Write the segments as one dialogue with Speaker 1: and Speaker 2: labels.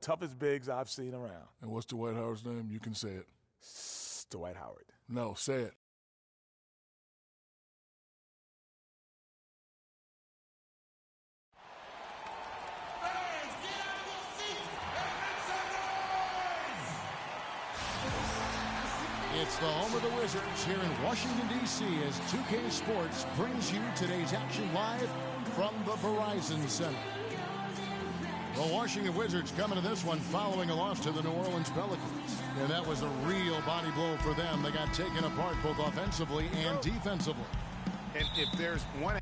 Speaker 1: Toughest bigs I've seen around.
Speaker 2: And what's Dwight Howard's name? You can say it.
Speaker 1: Dwight Howard.
Speaker 2: No, say it.
Speaker 3: It's the home of the Wizards here in Washington, D.C. as 2K Sports brings you today's action live from the Verizon Center. The Washington Wizards coming to this one following a loss to the New Orleans Pelicans. And that was a real body blow for them. They got taken apart both offensively and defensively.
Speaker 4: And if there's one...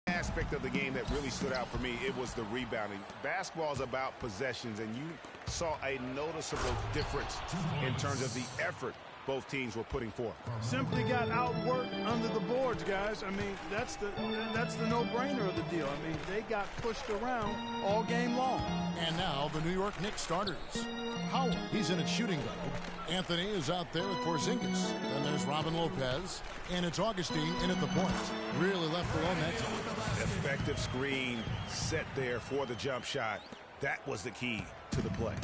Speaker 4: aspect of the game that really stood out for me, it was the rebounding. Basketball is about possessions, and you saw a noticeable difference in terms of the effort both teams were putting forth.
Speaker 5: Simply got outworked under the boards, guys. I mean, that's the no-brainer of the deal. I mean, they got pushed around all game long.
Speaker 3: And now the New York Knicks starters. Howard, he's in at shooting guard. Anthony is out there with Porzingis. Then there's Robin Lopez. And it's Augustine in at the point. Really left alone that time.
Speaker 4: Effective screen set there for the jump shot. That was the key to the play.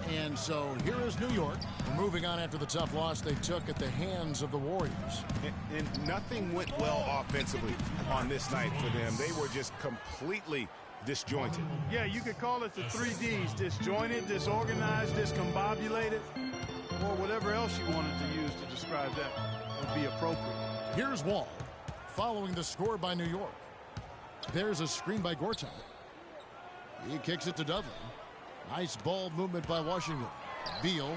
Speaker 3: And so here is New York. We're moving on after the tough loss they took at the hands of the Warriors.
Speaker 4: And nothing went well offensively on this night for them. They were just completely disjointed.
Speaker 5: Yeah, you could call it the 3 Ds. Disjointed, disorganized, discombobulated, or whatever else you wanted to use to describe that would be appropriate.
Speaker 3: Here's Wall, following the score by New York. There's a screen by Gortat. He kicks it to Dudley. Nice ball movement by Washington. Beal.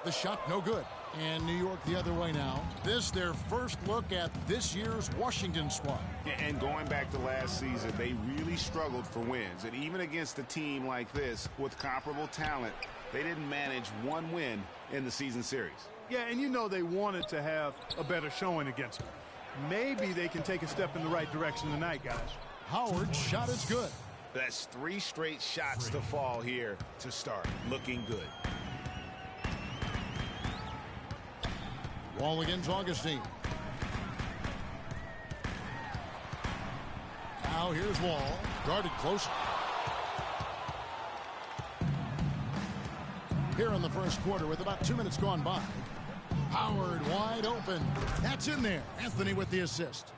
Speaker 3: The shot no good. And New York the other way now. This their first look at this year's Washington squad.
Speaker 4: And going back to last season, they really struggled for wins. And even against a team like this with comparable talent, they didn't manage one win in the season series.
Speaker 5: Yeah, and you know they wanted to have a better showing against them. Maybe they can take a step in the right direction tonight, guys.
Speaker 3: Howard's shot is good.
Speaker 4: That's 3 straight shots to fall here to start. Looking good.
Speaker 3: Wall against Augustine. Now here's Wall. Guarded close. Here in the first quarter with about 2 minutes gone by. Howard wide open. That's in there. Anthony with the assist.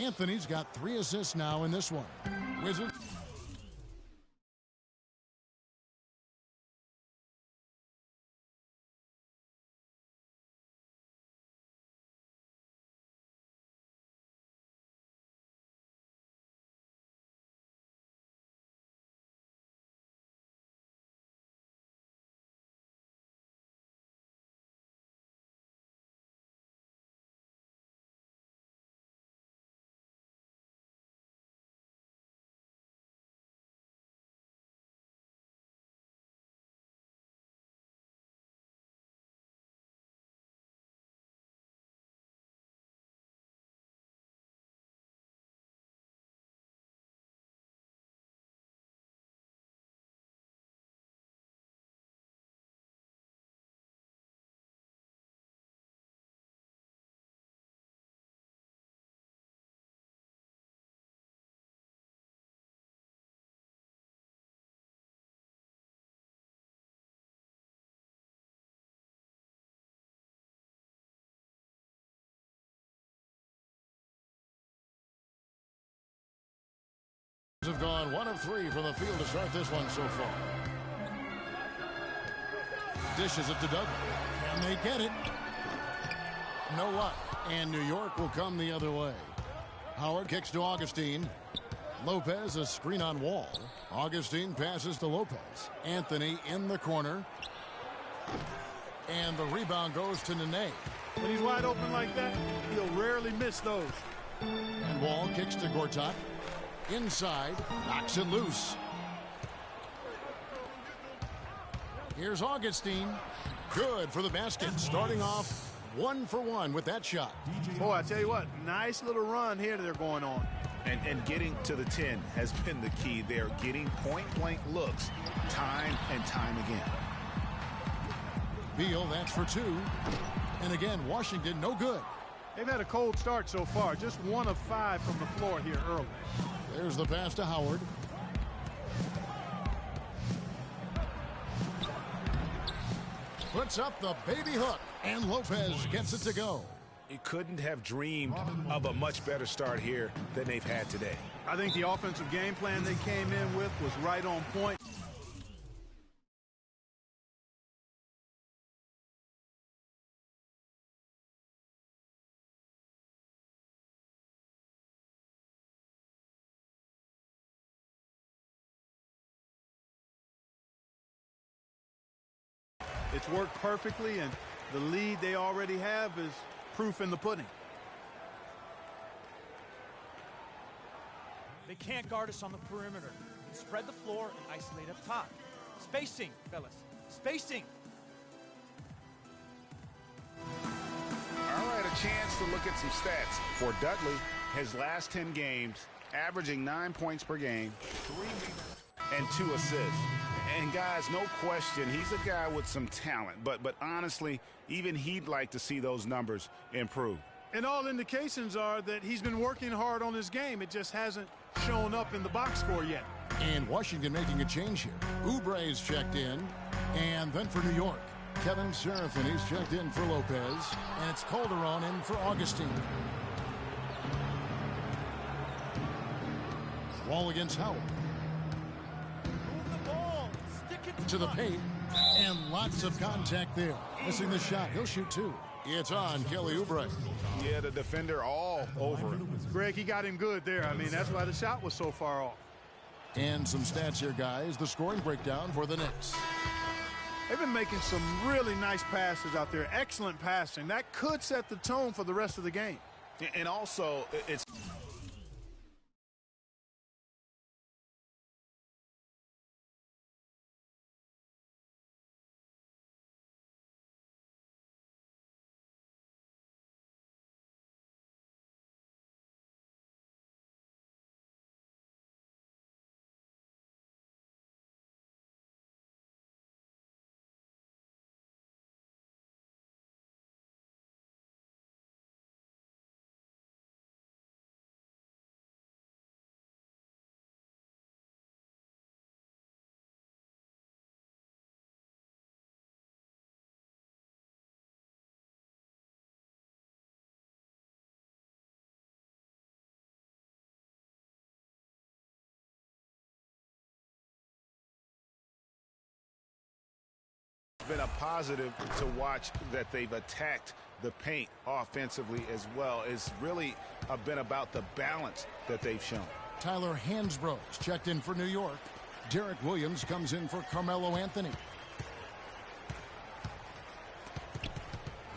Speaker 3: Anthony's got 3 assists now in this one. Wizards. Have gone 1 of 3 from the field to start this one so far. Dishes it to Doug. Can they get it? No luck. And New York will come the other way. Howard kicks to Augustine. Lopez, a screen on Wall. Augustine passes to Lopez. Anthony in the corner. And the rebound goes to Nene.
Speaker 5: When he's wide open like that, he'll rarely miss those.
Speaker 3: And Wall kicks to Gortat. Inside, knocks it loose. Here's Augustine. Good for the basket. Starting off 1 for 1 with that shot.
Speaker 5: Boy, I tell you what, nice little run here they're going on.
Speaker 4: And getting to the 10 has been the key. They're getting point-blank looks time and time again.
Speaker 3: Beal, that's for 2. And again, Washington, no good.
Speaker 5: They've had a cold start so far. Just 1 of 5 from the floor here early.
Speaker 3: There's the pass to Howard. Puts up the baby hook, and Lopez gets it to go.
Speaker 4: He couldn't have dreamed of a much better start here than they've had today.
Speaker 5: I think the offensive game plan they came in with was right on point. It's worked perfectly, and the lead they already have is proof in the pudding.
Speaker 6: They can't guard us on the perimeter. Spread the floor and isolate up top. Spacing, fellas. Spacing.
Speaker 4: All right, a chance to look at some stats for Dudley. His last 10 games, averaging 9 points per game, 3 rebounds, and 2 assists. And guys, no question, he's a guy with some talent. But honestly, even he'd like to see those numbers improve.
Speaker 5: And all indications are that he's been working hard on his game. It just hasn't shown up in the box score yet.
Speaker 3: And Washington making a change here. Oubre's checked in. And then for New York, Kevin Serafini's checked in for Lopez. And it's Calderon in for Augustine. Wall against Howard.
Speaker 6: Move the ball. Stick it
Speaker 3: To the paint. And lots of contact there. Missing the shot. He'll shoot 2. It's on Kelly Oubre.
Speaker 4: Yeah, the defender all over him.
Speaker 5: Greg, he got him good there. I mean, that's why the shot was so far off.
Speaker 3: And some stats here, guys. The scoring breakdown for the Knicks.
Speaker 5: They've been making some really nice passes out there. Excellent passing. That could set the tone for the rest of the game.
Speaker 4: And also, it's... been a positive to watch that they've attacked the paint offensively as well. It's really been about the balance that they've shown.
Speaker 3: Tyler Hansbrough's checked in for New York. Derek Williams comes in for Carmelo Anthony.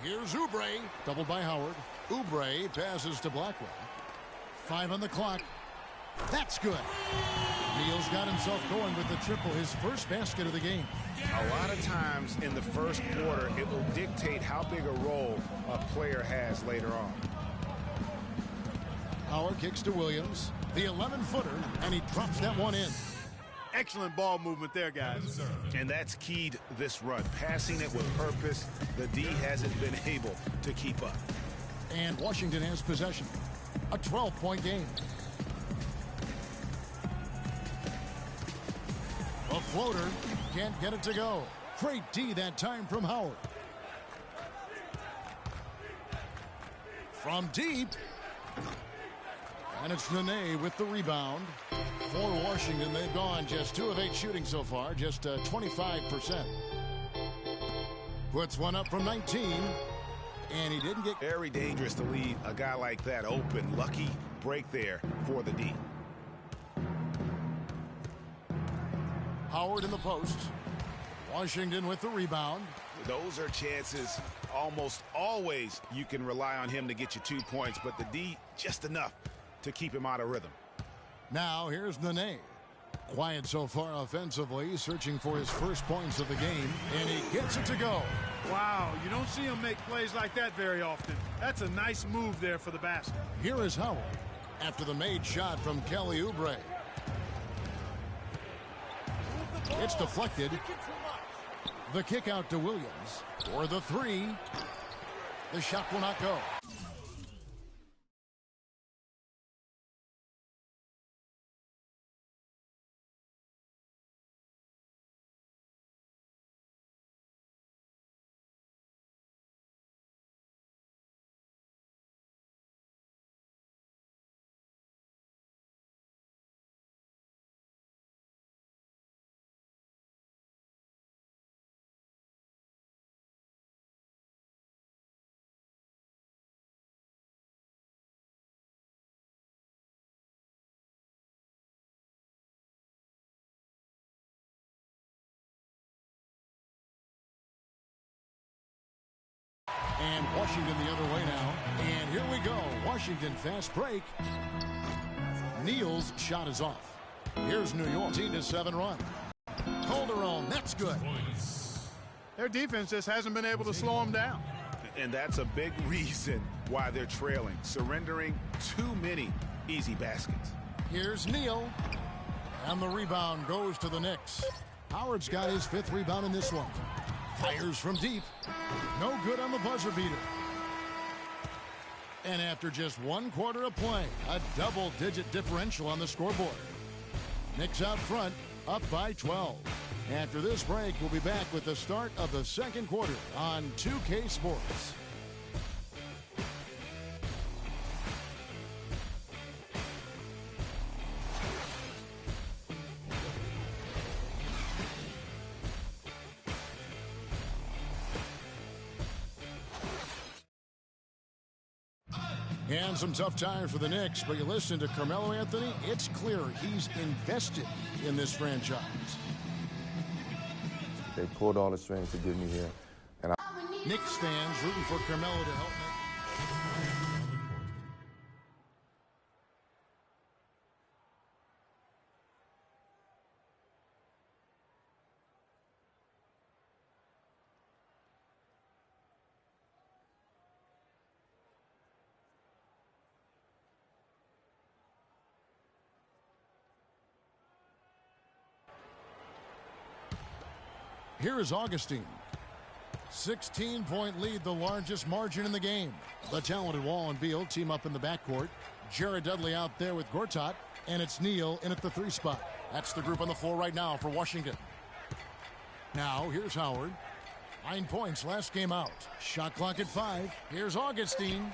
Speaker 3: Here's Oubre, doubled by Howard. Oubre passes to Blackwell. 5 on the clock. That's good. Beal's got himself going with the triple, his first basket of the game.
Speaker 4: A lot of times in the first quarter, it will dictate how big a role a player has later on.
Speaker 3: Howard kicks to Williams, the 11-footer, and he drops that one in.
Speaker 5: Excellent ball movement there, guys.
Speaker 4: And that's keyed this run. Passing it with purpose, the D hasn't been able to keep up.
Speaker 3: And Washington has possession. A 12-point game. A floater, can't get it to go. Great D that time from Howard. From deep. And it's Nene with the rebound. For Washington, they've gone just 2 of 8 shooting so far, just 25%. Puts one up from 19, and he didn't get...
Speaker 4: Very dangerous to leave a guy like that open. Lucky break there for the D.
Speaker 3: Howard in the post. Washington with the rebound.
Speaker 4: Those are chances almost always you can rely on him to get you 2 points, but the D just enough to keep him out of rhythm.
Speaker 3: Now here's Nene. Quiet so far offensively, searching for his first points of the game, and he gets it to go.
Speaker 5: Wow, you don't see him make plays like that very often. That's a nice move there for the basket.
Speaker 3: Here is Howard after the made shot from Kelly Oubre. It's deflected. The kick out to Williams for the 3. The shot will not go. And Washington the other way now. And here we go. Washington fast break. Neal's shot is off. Here's New York. 13-7 run. Calderon, that's good.
Speaker 5: Their defense just hasn't been able to slow them down.
Speaker 4: And that's a big reason why they're trailing, surrendering too many easy baskets.
Speaker 3: Here's Neal. And the rebound goes to the Knicks. Howard's got his 5th rebound in this one. Fires from deep. No good on the buzzer beater. And after just 1 quarter of play, a double-digit differential on the scoreboard. Knicks out front, up by 12. After this break, we'll be back with the start of the second quarter on 2K Sports. And some tough times for the Knicks, but you listen to Carmelo Anthony, it's clear he's invested in this franchise.
Speaker 7: They pulled all the strings to get me here. And
Speaker 3: Knicks fans rooting for Carmelo to help make. Here is Augustine. 16-point lead, the largest margin in the game. The talented Wall and Beal team up in the backcourt. Jared Dudley out there with Gortat, and it's Neal in at the 3 spot. That's the group on the floor right now for Washington. Now, here's Howard. 9 points last game out. Shot clock at 5. Here's Augustine.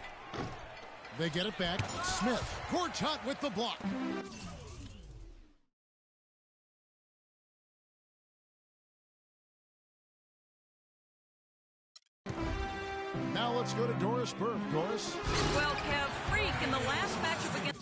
Speaker 3: They get it back. Smith. Gortat with the block. Now let's go to Doris Burke. Doris.
Speaker 8: Well, Kev, Freak in the last matchup against